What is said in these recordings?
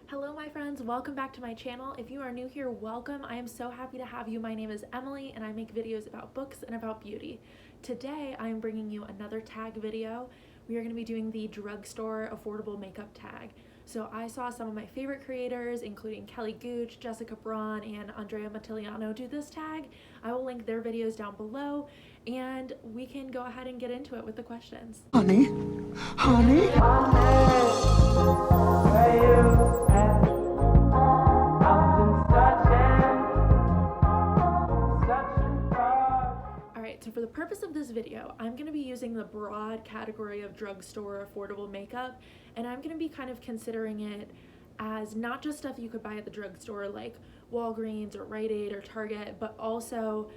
Hello my friends, welcome back to my channel. If you are new here, welcome. I am so happy to have you. My name is Emily and I make videos about books and about beauty. Today I am bringing you another tag video. We are going to be doing the drugstore affordable makeup tag. So I saw some of my favorite creators, including Kelly Gooch, Jessica Braun, and Andrea Mattiliano do this tag. I will link their videos down below and we can go ahead and get into it with the questions. Honey? Honey? Alright, so for the purpose of this video, I'm going to be using the broad category of drugstore affordable makeup, and I'm going to be kind of considering it as not just stuff you could buy at the drugstore like Walgreens or Rite Aid or Target, but also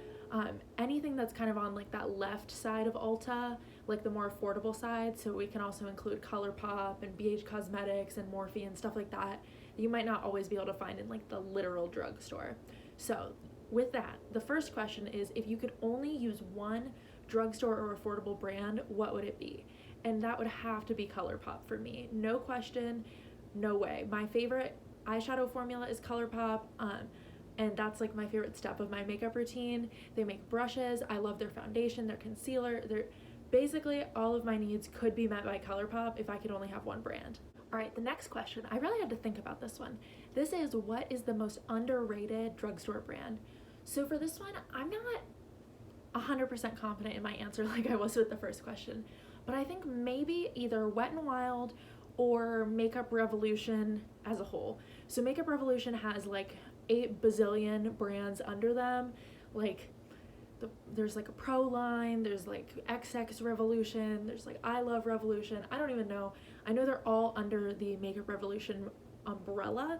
anything that's kind of on like that left side of Ulta, like the more affordable side. So we can also include ColourPop and BH Cosmetics and Morphe and stuff like that you might not always be able to find in like the literal drugstore. So with that, the first question is, if you could only use one drugstore or affordable brand, what would it be? And that would have to be ColourPop for me. No question, no way. My favorite eyeshadow formula is ColourPop, and that's like my favorite step of my makeup routine. They make brushes. I love their foundation, their concealer. Basically all of my needs could be met by ColourPop if I could only have one brand. All right, the next question, I really had to think about this one. This is, what is the most underrated drugstore brand? So for this one, I'm not 100% confident in my answer like I was with the first question, but I think maybe either Wet n Wild or Makeup Revolution as a whole. So Makeup Revolution has like 8 bazillion brands under them. Like there's like a Pro line, there's like XX Revolution, there's like I Love Revolution. I don't even know. I know they're all under the Makeup Revolution umbrella.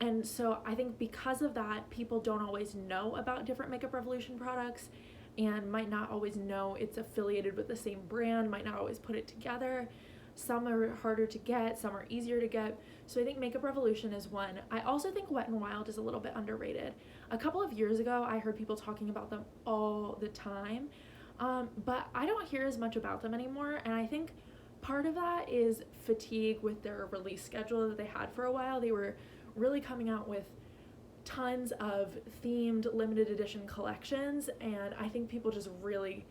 And so I think because of that, people don't always know about different Makeup Revolution products and might not always know it's affiliated with the same brand, might not always put it together. Some are harder to get, some are easier to get. So I think Makeup Revolution is one. I also think Wet n Wild is a little bit underrated. A couple of years ago, I heard people talking about them all the time, but I don't hear as much about them anymore. And I think part of that is fatigue with their release schedule that they had for a while. They were really coming out with tons of themed limited edition collections, and I think people just really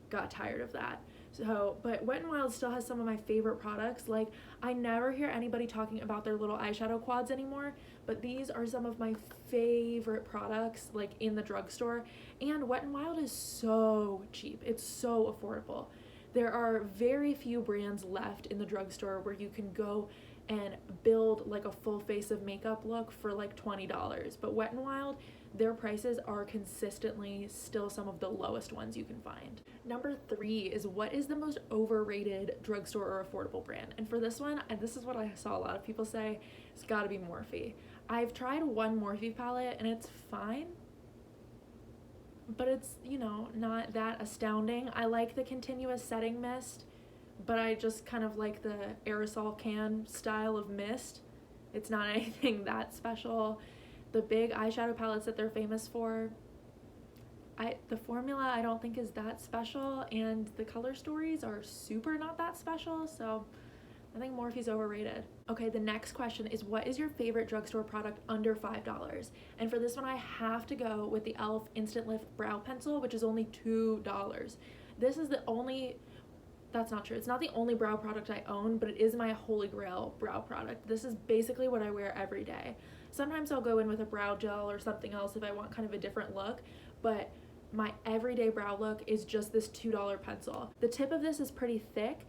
got tired of that. So, but Wet n Wild still has some of my favorite products. Like, I never hear anybody talking about their little eyeshadow quads anymore, but these are some of my favorite products, like in the drugstore. And Wet n Wild is so cheap. It's so affordable. There are very few brands left in the drugstore where you can go and build like a full face of makeup look for like $20. But Wet n Wild, their prices are consistently still some of the lowest ones you can find. Number 3 is, what is the most overrated drugstore or affordable brand? And for this one, and this is what I saw a lot of people say, it's gotta be Morphe. I've tried one Morphe palette and it's fine, but it's, you know, not that astounding. I like the continuous setting mist, but I just kind of like the aerosol can style of mist. It's not anything that special. The big eyeshadow palettes that they're famous for, the formula I don't think is that special, and the color stories are super not that special, so I think Morphe's overrated. Okay, the next question is, what is your favorite drugstore product under $5? And for this one, I have to go with the e.l.f. Instant Lift Brow Pencil, which is only $2. This is the only, that's not true. It's not the only brow product I own, but it is my holy grail brow product. This is basically what I wear every day. Sometimes I'll go in with a brow gel or something else if I want kind of a different look, but my everyday brow look is just this $2 pencil. The tip of this is pretty thick,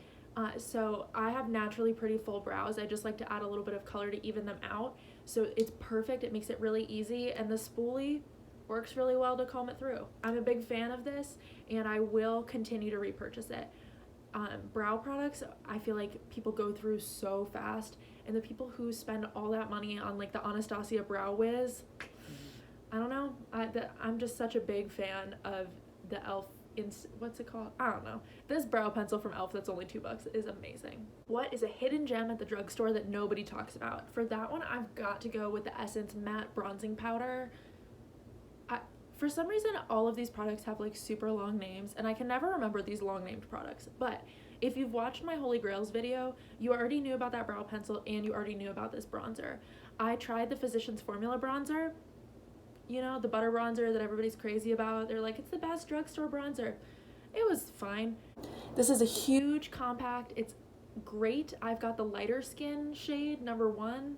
so I have naturally pretty full brows. I just like to add a little bit of color to even them out. So it's perfect. It makes it really easy, and the spoolie works really well to comb it through. I'm a big fan of this, and I will continue to repurchase it. Brow products, I feel like people go through so fast, and the people who spend all that money on like the Anastasia Brow Wiz, I don't know, I'm just such a big fan of the e.l.f. what's it called? I don't know. This brow pencil from e.l.f. that's only $2 is amazing. What is a hidden gem at the drugstore that nobody talks about? For that one, I've got to go with the Essence Matte Bronzing Powder. For some reason, all of these products have like super long names, and I can never remember these long named products, but If you've watched my Holy Grails video, you already knew about that brow pencil and you already knew about this bronzer. I tried the Physicians Formula bronzer, you know, the butter bronzer that everybody's crazy about. They're like, it's the best drugstore bronzer. It was fine. This is a huge compact. It's great. I've got the lighter skin shade, number 1.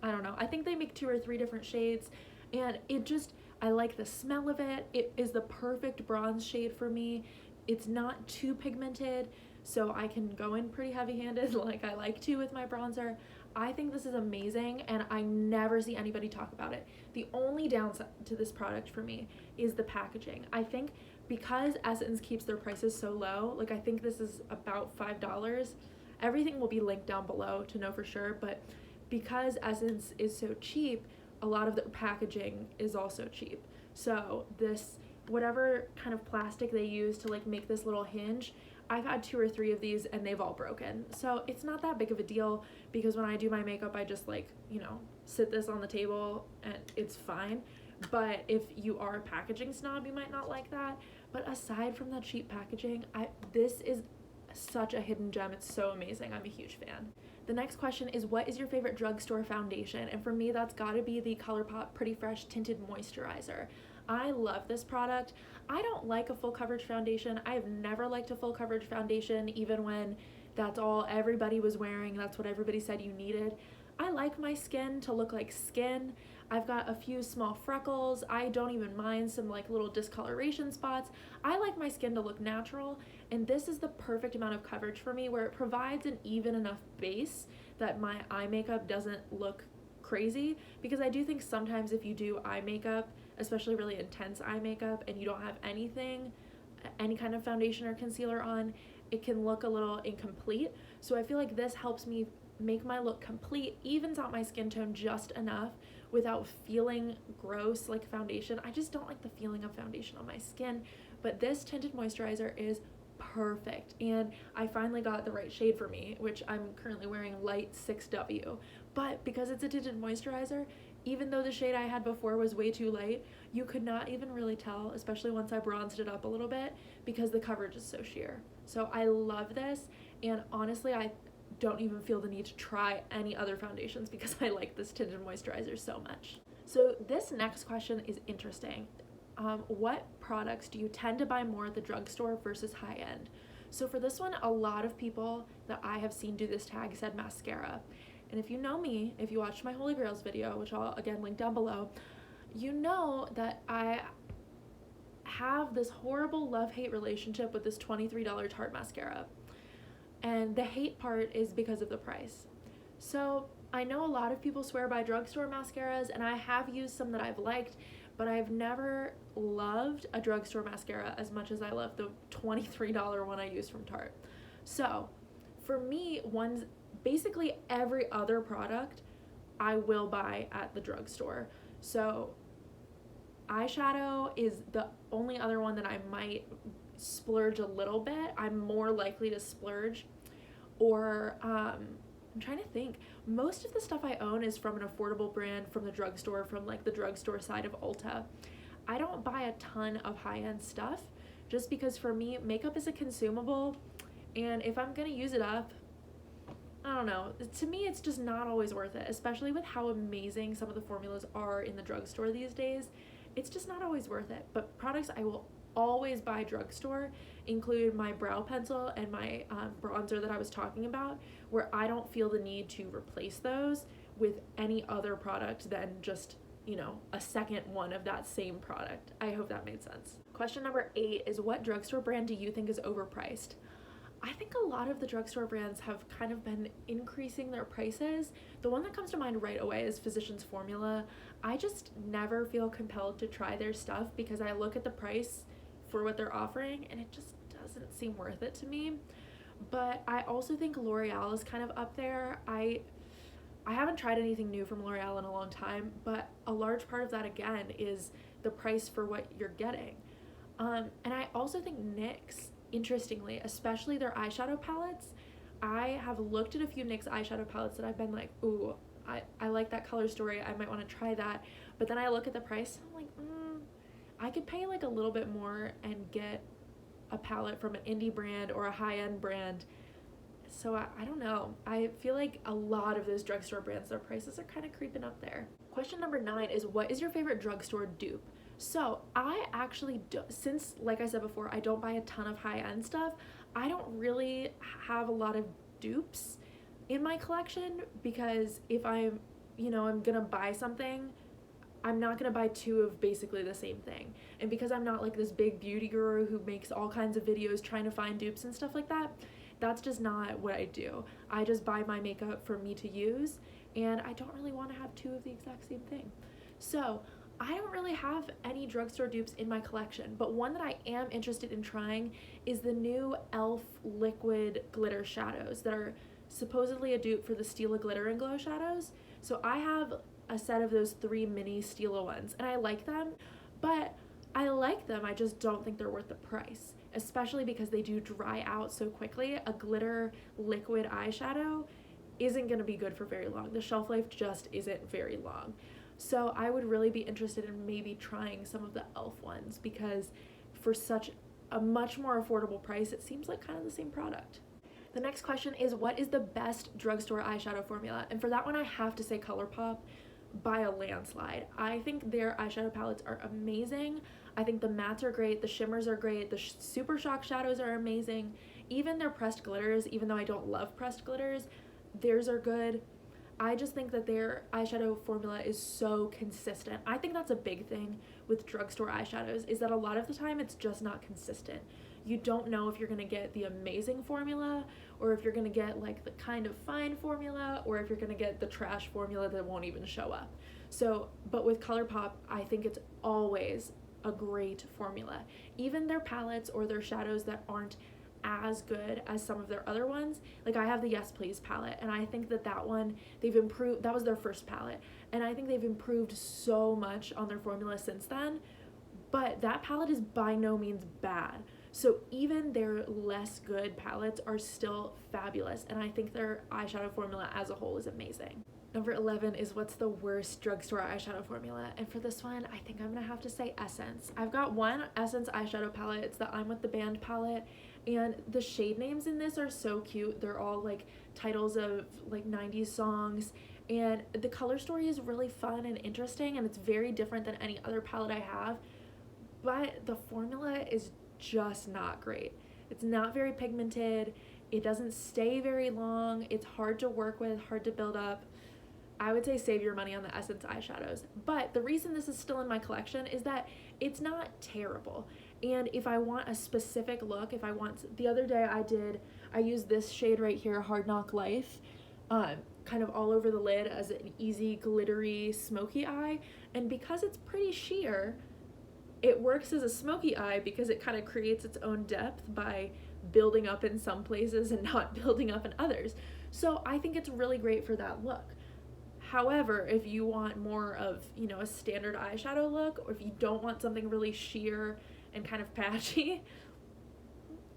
I don't know. I think they make 2 or 3 different shades, and I like the smell of it. It is the perfect bronze shade for me. It's not too pigmented, so I can go in pretty heavy-handed like I like to with my bronzer. I think this is amazing, and I never see anybody talk about it. The only downside to this product for me is the packaging. I think because Essence keeps their prices so low, like I think this is about $5. Everything will be linked down below to know for sure, but because Essence is so cheap, a lot of the packaging is also cheap. So this, whatever kind of plastic they use to like make this little hinge, I've had 2 or 3 of these and they've all broken. So it's not that big of a deal because when I do my makeup, I just like, you know, sit this on the table and it's fine. But if you are a packaging snob, you might not like that. But aside from that cheap packaging, this is such a hidden gem. It's so amazing. I'm a huge fan. The next question is, what is your favorite drugstore foundation? And for me, that's gotta be the ColourPop Pretty Fresh Tinted Moisturizer. I love this product. I don't like a full coverage foundation. I have never liked a full coverage foundation, even when that's all everybody was wearing. That's what everybody said you needed. I like my skin to look like skin. I've got a few small freckles. I don't even mind some like little discoloration spots. I like my skin to look natural, and this is the perfect amount of coverage for me where it provides an even enough base that my eye makeup doesn't look crazy, because I do think sometimes if you do eye makeup, especially really intense eye makeup, and you don't have anything, any kind of foundation or concealer on, it can look a little incomplete. So I feel like this helps me make my look complete, evens out my skin tone just enough without feeling gross like foundation. I just don't like the feeling of foundation on my skin, but this tinted moisturizer is perfect, and I finally got the right shade for me, which I'm currently wearing light 6W. But because it's a tinted moisturizer, even though the shade I had before was way too light, you could not even really tell, especially once I bronzed it up a little bit, because the coverage is so sheer. So I love this, and honestly, I don't even feel the need to try any other foundations because I like this tinted moisturizer so much. So this next question is interesting. What products do you tend to buy more at the drugstore versus high-end? So for this one, a lot of people that I have seen do this tag said mascara. And if you know me, if you watched my Holy Grails video, which I'll again link down below, you know that I have this horrible love-hate relationship with this $23 Tarte mascara. And the hate part is because of the price. So I know a lot of people swear by drugstore mascaras, and I have used some that I've liked, but I've never loved a drugstore mascara as much as I love the $23 one I used from Tarte. So for me, basically every other product I will buy at the drugstore. So eyeshadow is the only other one that I might splurge a little bit. I'm more likely to splurge. Or I'm trying to think, most of the stuff I own is from an affordable brand, from the drugstore, from like the drugstore side of Ulta. I don't buy a ton of high-end stuff just because for me, makeup is a consumable, and if I'm gonna use it up, I don't know, to me it's just not always worth it, especially with how amazing some of the formulas are in the drugstore these days. It's just not always worth it. But products I will always buy drugstore include my brow pencil and my bronzer that I was talking about, where I don't feel the need to replace those with any other product than just, you know, a second one of that same product. I hope that made sense. Question number 8 is, what drugstore brand do you think is overpriced? I think a lot of the drugstore brands have kind of been increasing their prices. The one that comes to mind right away is Physicians Formula. I just never feel compelled to try their stuff because I look at the price for what they're offering and it just doesn't seem worth it to me. But I also think L'Oreal is kind of up there. I haven't tried anything new from L'Oreal in a long time, but a large part of that again is the price for what you're getting. And I also think NYX, interestingly, especially their eyeshadow palettes, I have looked at a few NYX eyeshadow palettes that I've been like, ooh, I like that color story, I might want to try that. But then I look at the price and I'm like, I could pay like a little bit more and get a palette from an indie brand or a high-end brand So I don't know. I feel like a lot of those drugstore brands, their prices are kind of creeping up there. Question number 9 is, what is your favorite drugstore dupe? So I actually do, since like I said before, I don't buy a ton of high-end stuff, I don't really have a lot of dupes in my collection, because if I'm gonna buy something, I'm not gonna buy 2 of basically the same thing. And because I'm not like this big beauty guru who makes all kinds of videos trying to find dupes and stuff like that, that's just not what I do. I just buy my makeup for me to use, and I don't really want to have 2 of the exact same thing. So I don't really have any drugstore dupes in my collection, but one that I am interested in trying is the new e.l.f. liquid glitter shadows that are supposedly a dupe for the Stila Glitter and Glow shadows. So I have a set of those 3 mini Stila ones, and I like them, but I just don't think they're worth the price, especially because they do dry out so quickly. A glitter liquid eyeshadow isn't going to be good for very long. The shelf life just isn't very long. So I would really be interested in maybe trying some of the e.l.f. ones, because for such a much more affordable price, it seems like kind of the same product. The next question is, what is the best drugstore eyeshadow formula? And for that one, I have to say ColourPop by a landslide. I think their eyeshadow palettes are amazing. I think the mattes are great, the shimmers are great, the Super Shock shadows are amazing. Even their pressed glitters, even though I don't love pressed glitters, theirs are good. I just think that their eyeshadow formula is so consistent. I think that's a big thing with drugstore eyeshadows, is that a lot of the time it's just not consistent. You don't know if you're gonna get the amazing formula, or if you're gonna get like the kind of fine formula, or if you're gonna get the trash formula that won't even show up. So, but with ColourPop, I think it's always a great formula. Even their palettes or their shadows that aren't as good as some of their other ones, like I have the Yes Please palette, and I think that one they've improved. That was their first palette, and I think they've improved so much on their formula since then, but that palette is by no means bad. So even their less good palettes are still fabulous, and I think their eyeshadow formula as a whole is amazing. Number 11 is, what's the worst drugstore eyeshadow formula? And for this one, I think I'm gonna have to say Essence. I've got one Essence eyeshadow palette. It's the I'm With The Band palette, and the shade names in this are so cute. They're all like titles of like 90s songs, and the color story is really fun and interesting, and it's very different than any other palette I have, but the formula is just not great. It's not very pigmented. It doesn't stay very long. It's hard to work with, hard to build up. I would say save your money on the Essence eyeshadows. But the reason this is still in my collection is that it's not terrible. And if I want a specific look, the other day I used this shade right here, Hard Knock Life, kind of all over the lid as an easy, glittery, smoky eye. And because it's pretty sheer, it works as a smoky eye because it kind of creates its own depth by building up in some places and not building up in others. So I think it's really great for that look. However, if you want more of, a standard eyeshadow look, or if you don't want something really sheer and kind of patchy,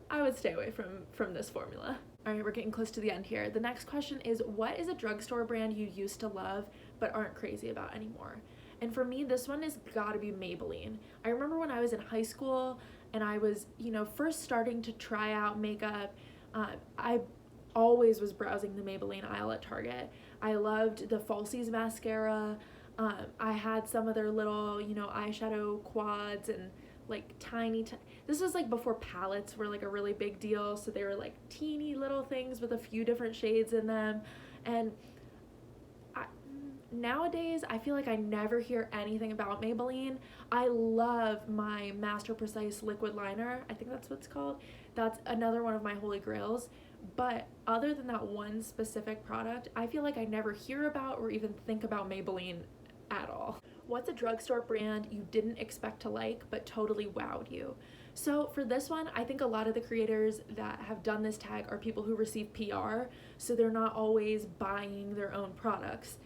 I would stay away from this formula. All right, we're getting close to the end here. The next question is, what is a drugstore brand you used to love but aren't crazy about anymore? And for me, this one has gotta be Maybelline. I remember when I was in high school and I was, first starting to try out makeup, I always was browsing the Maybelline aisle at Target. I loved the Falsies mascara. I had some of their little, eyeshadow quads and like tiny, this was like before palettes were like a really big deal. So they were like teeny little things with a few different shades in them. And nowadays, I feel like I never hear anything about Maybelline. I love my Master Precise liquid liner. I think that's what it's called. That's another one of my holy grails. But other than that one specific product, I feel like I never hear about or even think about Maybelline at all. What's a drugstore brand you didn't expect to like but totally wowed you? So for this one, I think a lot of the creators that have done this tag are people who receive PR, so they're not always buying their own products.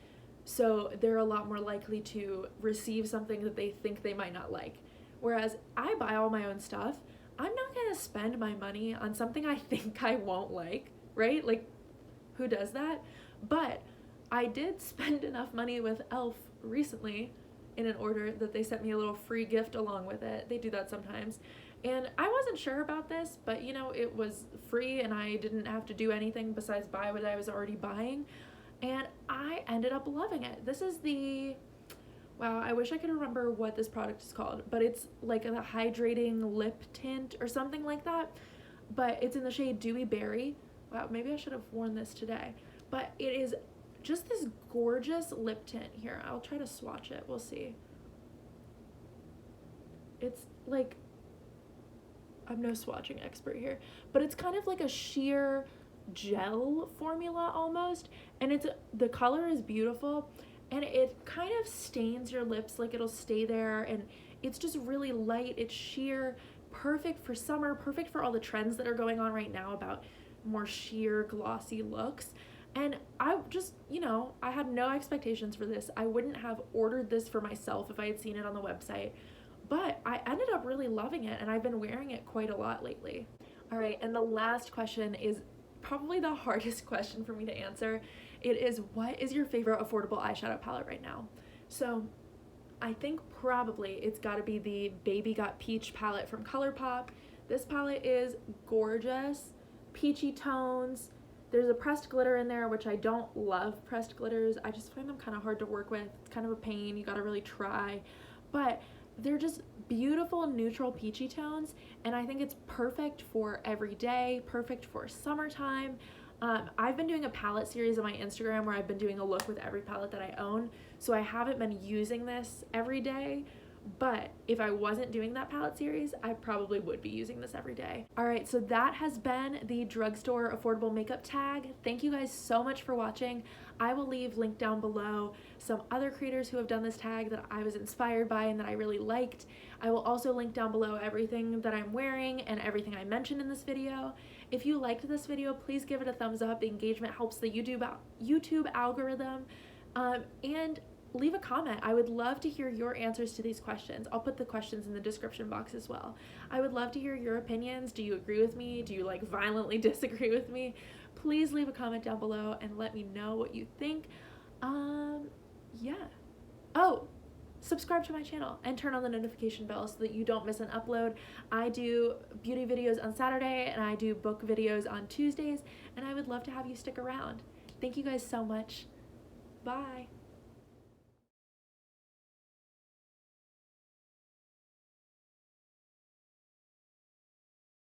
So they're a lot more likely to receive something that they think they might not like. Whereas I buy all my own stuff, I'm not gonna spend my money on something I think I won't like, right? Like, who does that? But I did spend enough money with e.l.f. recently in an order that they sent me a little free gift along with it. They do that sometimes. And I wasn't sure about this, but you know, it was free and I didn't have to do anything besides buy what I was already buying. And I ended up loving it. This is the, wow, I wish I could remember what this product is called, but it's like a hydrating lip tint or something like that. But it's in the shade Dewy Berry. Wow, maybe I should have worn this today. But it is just this gorgeous lip tint. Here, I'll try to swatch it. We'll see. It's like, I'm no swatching expert here, but it's kind of like a sheer gel formula almost. And the color is beautiful and it kind of stains your lips, like it'll stay there, and it's just really light. It's sheer, perfect for summer, perfect for all the trends that are going on right now about more sheer glossy looks. And I just, you know, I had no expectations for this. I wouldn't have ordered this for myself if I had seen it on the website, but I ended up really loving it and I've been wearing it quite a lot lately. All right, and the last question is probably the hardest question for me to answer. It is, what is your favorite affordable eyeshadow palette right now? So I think probably it's got to be the Baby Got Peach palette from ColourPop. This palette is gorgeous, peachy tones. There's a pressed glitter in there, which I don't love pressed glitters. I just find them kind of hard to work with. It's kind of a pain. You got to really try. But they're just beautiful neutral peachy tones, and I think it's perfect for every day, perfect for summertime. I've been doing a palette series on my Instagram where I've been doing a look with every palette that I own, so I haven't been using this every day, but if I wasn't doing that palette series, I probably would be using this every day. All right, so that has been the Drugstore Affordable Makeup Tag. Thank you guys so much for watching. I will leave linked down below some other creators who have done this tag that I was inspired by and that I really liked. I will also link down below everything that I'm wearing and everything I mentioned in this video. If you liked this video, please give it a thumbs up. Engagement helps the YouTube algorithm. And leave a comment. I would love to hear your answers to these questions. I'll put the questions in the description box as well. I would love to hear your opinions. Do you agree with me? Do you like violently disagree with me? Please leave a comment down below and let me know what you think. Yeah. Oh, subscribe to my channel and turn on the notification bell so that you don't miss an upload. I do beauty videos on Saturday and I do book videos on Tuesdays, and I would love to have you stick around. Thank you guys so much. Bye.